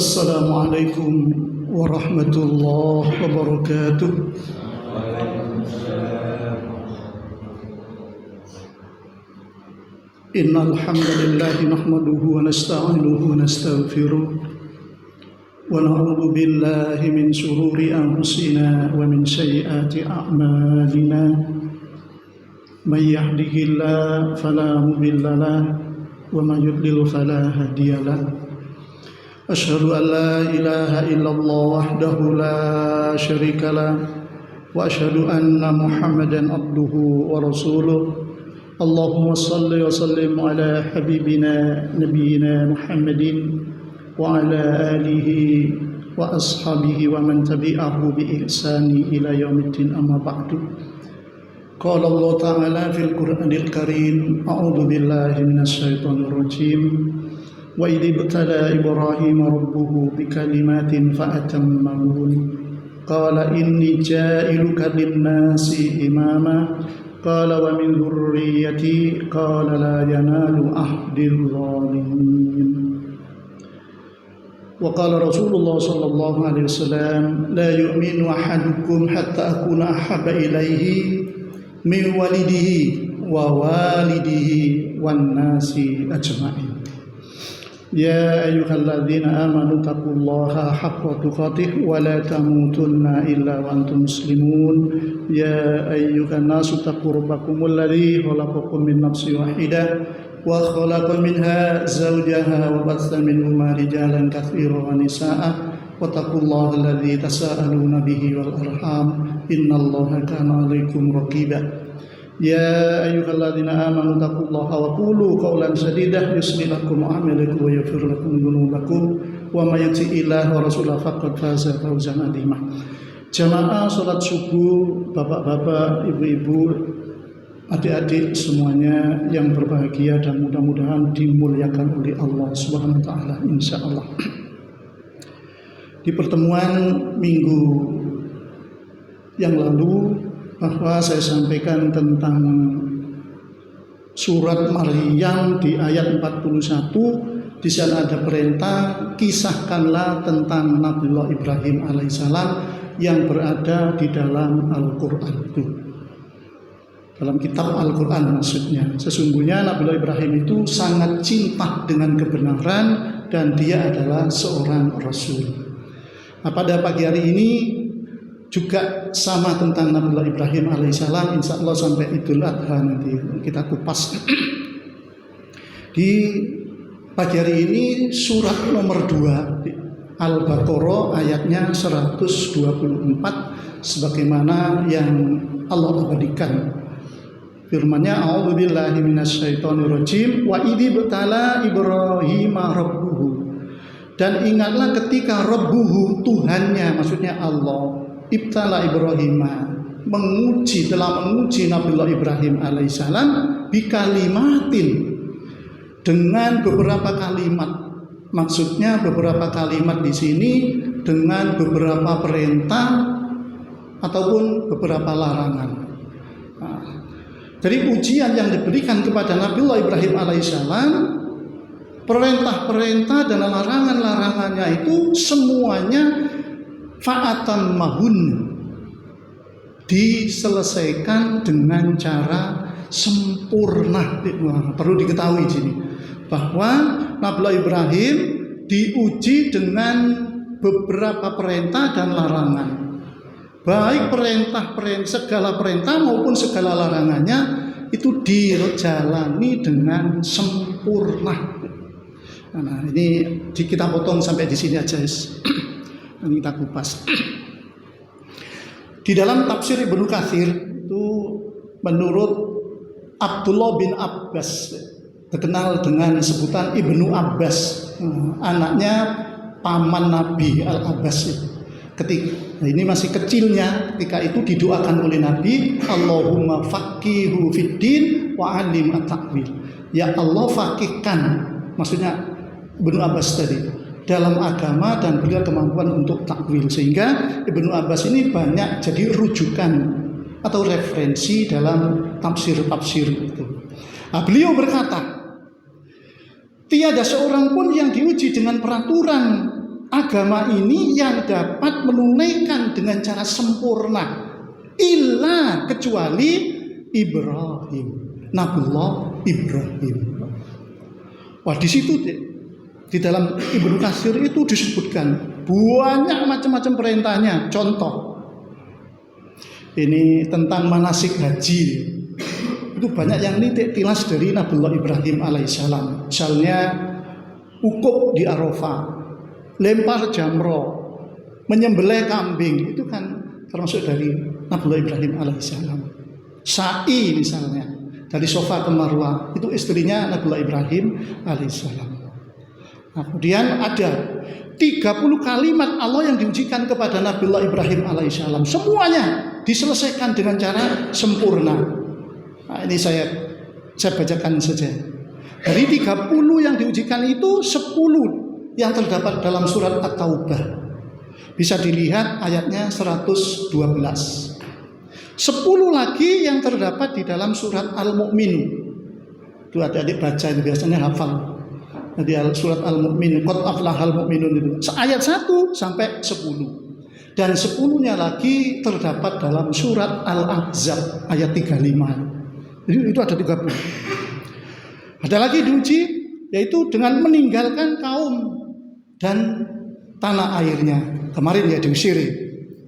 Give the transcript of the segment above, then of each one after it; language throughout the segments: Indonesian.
Assalamualaikum warahmatullahi wabarakatuh. Innal hamdalillah nahmaduhu wa nasta'inuhu wa nastaghfiruh wa na'udzu billahi min shururi anfusina wa min sayyiati a'malina. May yahdihillahu fala mudilla lahu wa may yudlil fala hadiya lahu. Asyhadu an la ilaha illallah wahdahu la syarika lah wa asyhadu anna Muhammadan abduhu wa rasuluh. Allahumma salli wa sallim ala habibina nabiyyina Muhammadin wa ala alihi wa ashabihi wa man tabi'ahu bi ihsani ila yaumiddin, amma ba'du. Qala Allah ta'ala fil Qur'anil Karim, a'udzu billahi minasy syaithanir rajim. Wa idh ibtala Ibrahim rabbuhu bikalimatin fa'atammahun qala inni ja'iluka lin-nasi imama qala wa min dhurriyyati qala la yanalu ahdil zalimin. Wa qala Rasulullah sallallahu alaihi wasallam la yu'minu ahadukum hatta akuna ahabba ilaihi min walidihi wa walidihi wan nasi ajma'in. Ya ayyuhalladzina amanu taqullaha haqqa tuqatih wa la tamutunna illa wa antum muslimun. Ya ayyuhan nasu taqu rabbakumul ladzi khalaqakum min nafsin wahidah wa khalaqa minha zawjaha wa batha minhuma rijalan katsiran wa nisaa'a wattaqullaha alladzi tasaaluna bihi wal arham innallaha kana 'alaikum raqiba. Ya ayyuhalladzina amanu taqullaha wa qulu qawlan sadida yuslih lakum a'malakum wa yaghfir lakum dhunubakum wa may yuti'illaha wa rasulahu faqad faza fawzan 'azima. Jamaah salat subuh, bapak-bapak, ibu-ibu, adik-adik semuanya yang berbahagia dan mudah-mudahan dimuliakan oleh Allah Subhanahu wa taala insyaallah. Di pertemuan minggu yang lalu bahwa saya sampaikan tentang surat Maryam di ayat 41. Di sana ada perintah, kisahkanlah tentang Nabiullah Ibrahim alaihissalam yang berada di dalam Al-Quran itu. Dalam kitab Al-Quran maksudnya. Sesungguhnya Nabiullah Ibrahim itu sangat cinta dengan kebenaran dan dia adalah seorang Rasul. Nah, pada pagi hari ini juga sama tentang Nabiullah Ibrahim alaihissalam. Insya Allah sampai Idul Adha nanti kita kupas. Di pagi hari ini surat nomor 2 Al-Baqarah ayatnya 124 sebagaimana yang Allah abadikan. Firman-Nya, a'udzubillahi minasyaitonirrajim, wa idh ibtala Ibrahim rabbuhu. Dan ingatlah ketika rabbuhu, Tuhannya, maksudnya Allah, ibtala Ibrahim, telah menguji Nabiullah Ibrahim alaihissalam bikalimatin, dengan beberapa kalimat. Maksudnya beberapa kalimat di sini dengan beberapa perintah ataupun beberapa larangan. Nah, dari ujian yang diberikan kepada Nabiullah Ibrahim alaihissalam, perintah-perintah dan larangan-larangannya itu semuanya fa'atan mahun, diselesaikan dengan cara sempurna. Perlu diketahui di sini bahwa Nabiullah Ibrahim diuji dengan beberapa perintah dan larangan. Baik segala perintah maupun segala larangannya itu dijalani dengan sempurna. Nah, ini kita potong sampai di sini aja, guys. Ini kita kupas. Di dalam tafsir Ibnu Katsir itu menurut Abdullah bin Abbas, terkenal dengan sebutan Ibnu Abbas, anaknya paman Nabi Al-Abbas. Ketika ini masih kecilnya, ketika itu didoakan oleh Nabi, Allahumma faqihu fiddin wa 'allim at-ta'wil. Ya Allah faqihkan, maksudnya Ibnu Abbas tadi, dalam agama dan beliau kemampuan untuk takwil, sehingga Ibnu Abbas ini banyak jadi rujukan atau referensi dalam tafsir-tafsir itu. Nah, beliau berkata, tiada seorang pun yang diuji dengan peraturan agama ini yang dapat menunaikan dengan cara sempurna illa kecuali Ibrahim, Nabiullah Ibrahim. Wah, di situ di dalam Ibnu Katsir itu disebutkan banyak macam-macam perintahnya. Contoh ini tentang manasik haji, itu banyak yang nitik tilas dari Nabiullah Ibrahim alaihissalam. Misalnya ukuf di Arafah, lempar jamroh, menyembelih kambing, itu kan termasuk dari Nabiullah Ibrahim alaihissalam. Sa'i misalnya dari Safa ke Marwah, itu istrinya Nabiullah Ibrahim alaihissalam. Nah, kemudian ada 30 kalimat Allah yang diujikan kepada Nabiullah Ibrahim alaihissalam. Semuanya diselesaikan dengan cara sempurna. Nah, ini saya bacakan saja. Dari 30 yang diujikan itu 10 yang terdapat dalam surat At-Taubah. Bisa dilihat ayatnya 112. 10 lagi yang terdapat di dalam surat Al-Mu'min. Itu adik-adik baca, itu biasanya hafal. Jadi surat Al-Mu'min, qad aflahal mu'minun itu. Ayat 1 sampai 10. Dan 10-nya lagi terdapat dalam surat Al-Ahzab ayat 35. Jadi itu ada 30. Ada lagi diuji, yaitu dengan meninggalkan kaum dan tanah airnya. Kemarin ya diusir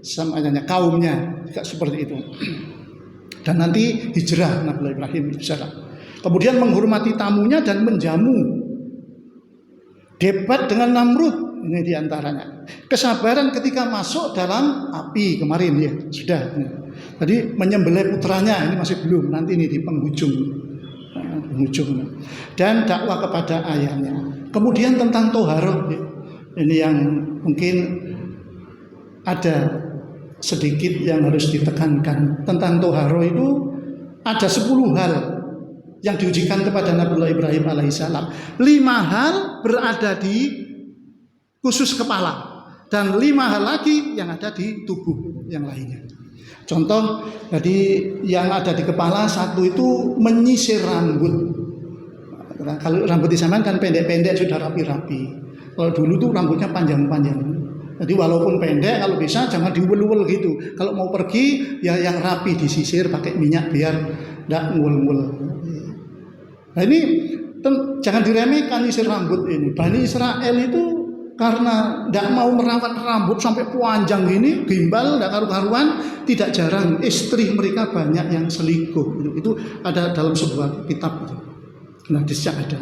sama kaumnya, juga seperti itu. Dan nanti hijrah Nabi Ibrahim bisa. Kemudian menghormati tamunya dan menjamu. Debat dengan Namrud, ini diantaranya. Kesabaran ketika masuk dalam api, kemarin ya sudah. Tadi menyembelih putranya, ini masih belum, nanti ini di penghujung. Dan dakwah kepada ayahnya. Kemudian tentang toharoh, ya. Ini yang mungkin ada sedikit yang harus ditekankan. Tentang toharoh itu ada 10 hal yang diujikan kepada Nabiullah Ibrahim alaihissalam. 5 hal berada di khusus kepala, dan 5 hal lagi yang ada di tubuh yang lainnya. Contoh, jadi yang ada di kepala, 1 itu menyisir rambut. Kalau rambut di zaman kan pendek-pendek sudah rapi-rapi. Kalau dulu tuh rambutnya panjang-panjang. Jadi walaupun pendek, kalau bisa jangan diuel-uel gitu. Kalau mau pergi ya yang rapi, disisir pakai minyak biar tidak nguel-nguel. Nah ini jangan diremehkan nyisir rambut ini. Bani Israel itu karena tidak mau merawat rambut sampai panjang ini, gimbal, tidak karu-karuan, tidak jarang istri mereka banyak yang selingkuh. Itu ada dalam sebuah kitab itu. Nah, disini ada.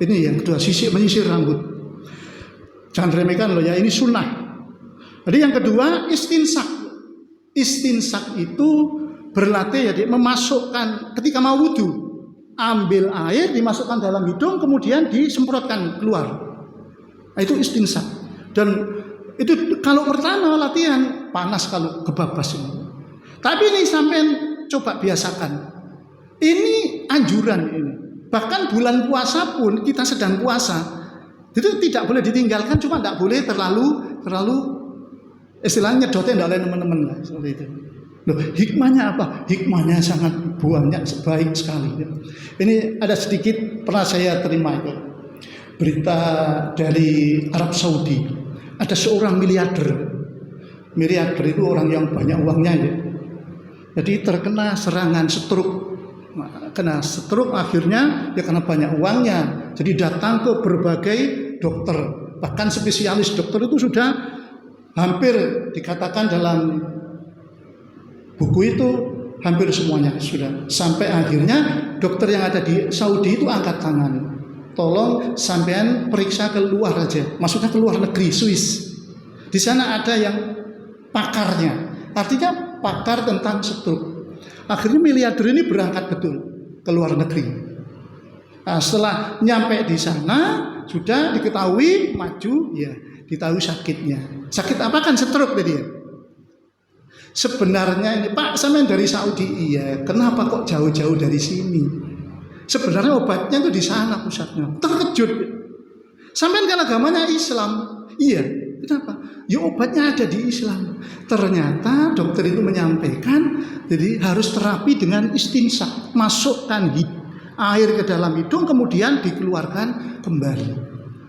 Ini yang kedua, menyisir rambut. Jangan diremehkan loh ya, ini sunnah. Jadi yang kedua, istinsak. Istinsak itu berlatih, jadi memasukkan ketika mau wudu, ambil air dimasukkan dalam hidung, kemudian disemprotkan keluar. Nah, itu istinsak. Dan itu kalau pertama latihan panas kalau kebabas ini. Tapi ini sampean coba biasakan. Ini anjuran ini. Bahkan bulan puasa pun kita sedang puasa, itu tidak boleh ditinggalkan, cuma tidak boleh terlalu istilahnya nyedotin oleh teman-teman lah, seperti itu. Loh, hikmahnya apa? Hikmahnya sangat banyak, baik sekali. Ini ada sedikit pernah saya terima itu berita dari Arab Saudi. Ada seorang miliarder. Miliarder itu orang yang banyak uangnya ya. Jadi terkena serangan stroke. Kena stroke akhirnya ya karena banyak uangnya. Jadi datang ke berbagai dokter, bahkan spesialis dokter itu sudah hampir dikatakan dalam buku itu hampir semuanya sudah. Sampai akhirnya dokter yang ada di Saudi itu angkat tangan. Tolong sampean periksa keluar aja. Maksudnya ke luar negeri, Swiss. Di sana ada yang pakarnya. Artinya pakar tentang stroke. Akhirnya miliarder ini berangkat betul ke luar negeri. Nah, setelah nyampe di sana sudah diketahui maju, ya ditahu sakitnya. Sakit apa kan stroke tadi ya. Sebenarnya ini Pak, sampean dari Saudi, iya. Kenapa kok jauh-jauh dari sini? Sebenarnya obatnya itu di sana pusatnya. Terkejut. Sampean kan agamanya Islam, iya. Kenapa? Ya obatnya ada di Islam. Ternyata dokter itu menyampaikan, jadi harus terapi dengan istinsak, masukkan air ke dalam hidung kemudian dikeluarkan kembali.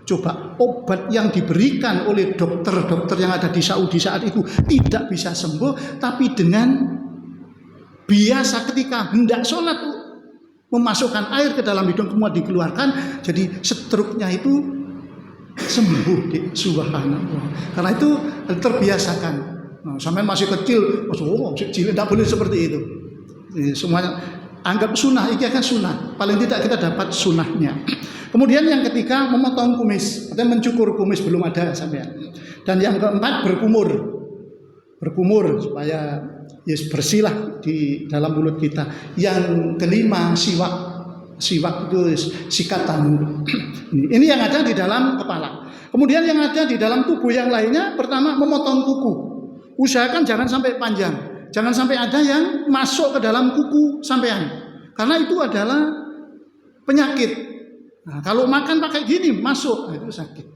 Coba obat yang diberikan oleh dokter-dokter yang ada di Saudi saat itu tidak bisa sembuh, tapi dengan biasa ketika hendak sholat memasukkan air ke dalam hidung kemudian dikeluarkan, jadi stroke-nya itu sembuh. Subhanallah. Karena itu terbiasakan. Nah, sampai masih kecil, tidak boleh seperti itu. Semuanya anggap sunnah, ini akan sunnah. Paling tidak kita dapat sunnahnya. Kemudian yang ketiga memotong kumis, atau mencukur kumis belum ada sampean. Dan yang keempat berkumur supaya bersihlah di dalam mulut kita. Yang kelima siwak itu sikatan. Ini yang ada di dalam kepala. Kemudian yang ada di dalam tubuh yang lainnya, pertama memotong kuku. Usahakan jangan sampai panjang, jangan sampai ada yang masuk ke dalam kuku sampean, karena itu adalah penyakit. Nah, kalau makan pakai gini masuk, itu sakit.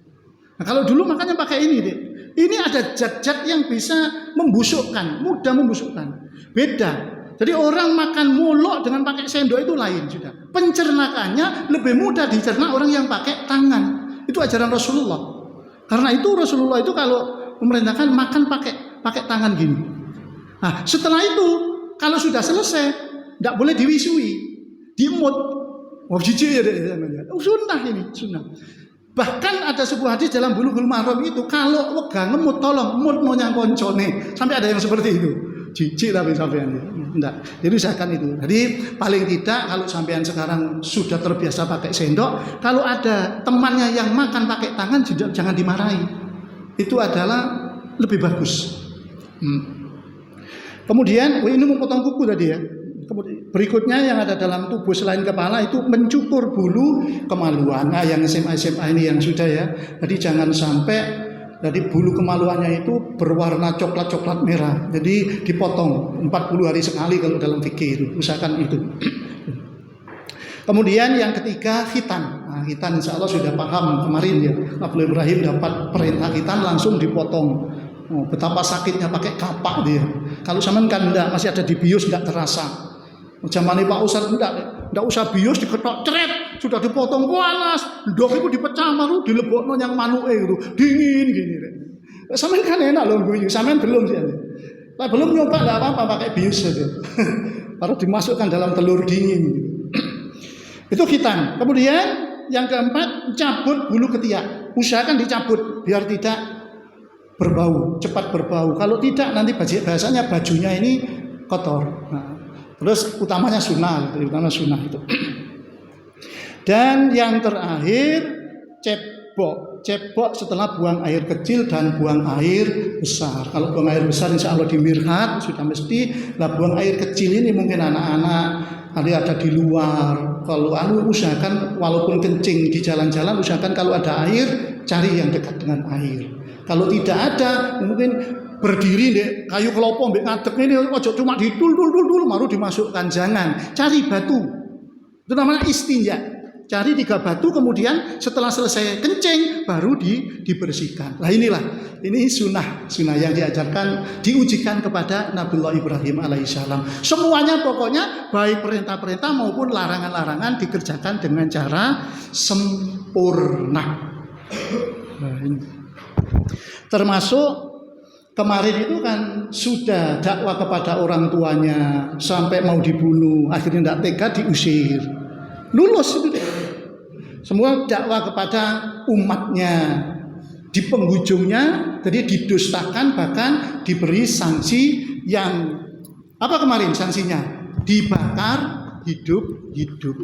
Nah, kalau dulu makannya pakai ini, deh. Ini ada zat-zat yang bisa membusukkan, mudah membusukkan. Beda. Jadi orang makan muluk dengan pakai sendok itu lain sudah. Pencernaannya lebih mudah dicerna orang yang pakai tangan. Itu ajaran Rasulullah. Karena itu Rasulullah itu kalau memerintahkan makan pakai tangan gini. Nah, setelah itu kalau sudah selesai, tidak boleh diwisui, diemut. Jijik ya, sunnah ini, sunnah. Bahkan ada sebuah hadis dalam Bulughul Maram itu, kalau wegah ngemut tolong emut nonyang koncone. Sampai ada yang seperti itu. Jijik tapi sampean enggak. Jadi usahakan itu. Jadi paling tidak kalau sampean sekarang sudah terbiasa pakai sendok, kalau ada temannya yang makan pakai tangan jangan dimarahi. Itu adalah lebih bagus. Kemudian ini memotong kuku tadi ya. Kemudian berikutnya yang ada dalam tubuh selain kepala itu mencukur bulu kemaluan. Nah, yang SMA ini yang sudah ya. Jadi jangan sampai jadi bulu kemaluannya itu berwarna coklat merah. Jadi dipotong 40 hari sekali kalau dalam fikih itu. Usahakan itu. Kemudian yang ketiga khitan. Nah, khitan insya Allah sudah paham kemarin ya. Nabi Ibrahim dapat perintah khitan langsung dipotong. Oh, betapa sakitnya pakai kapak dia. Kalau zaman kan enggak, masih ada dibius enggak terasa. Zaman Pak Ustadz enggak usah bius diketok ceret, sudah dipotong panas, ndok itu dipecah maru dilebokno yang manuke itu. Dingin gini. Sampean kan enak loh guyu, sampean belum sih. Lah belum nyoba enggak apa-apa pakai bius saja. Baru dimasukkan dalam telur dingin. Itu khitan. Kemudian yang keempat, cabut bulu ketiak. Usahakan dicabut biar tidak berbau, cepat berbau. Kalau tidak nanti bahasanya bajunya ini kotor. Nah, terus utamanya sunnah itu. Dan yang terakhir cebok setelah buang air kecil dan buang air besar. Kalau buang air besar insya Allah di mirhat sudah mesti. Lah buang air kecil ini mungkin anak-anak ada di luar. Kalau usahakan walaupun kencing di jalan-jalan, usahakan kalau ada air cari yang dekat dengan air. Kalau tidak ada mungkin berdiri deh kayu kelopong mbek ngadeg ini ojo cuma didul baru dimasukkan, jangan. Cari batu. Itu namanya istinja. Cari 3 batu kemudian setelah selesai kencing baru dibersihkan. Nah ini sunnah yang diajarkan, diujikan kepada Nabiullah Ibrahim alaihissalam. Semuanya pokoknya baik perintah-perintah maupun larangan-larangan dikerjakan dengan cara sempurna. Nah, ini. Termasuk kemarin itu kan sudah dakwah kepada orang tuanya sampai mau dibunuh, akhirnya tidak tega diusir. Lulus itu deh. Semua dakwah kepada umatnya. Di penghujungnya jadi didustakan, bahkan diberi sanksi yang apa kemarin sanksinya? Dibakar hidup.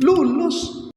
Lulus.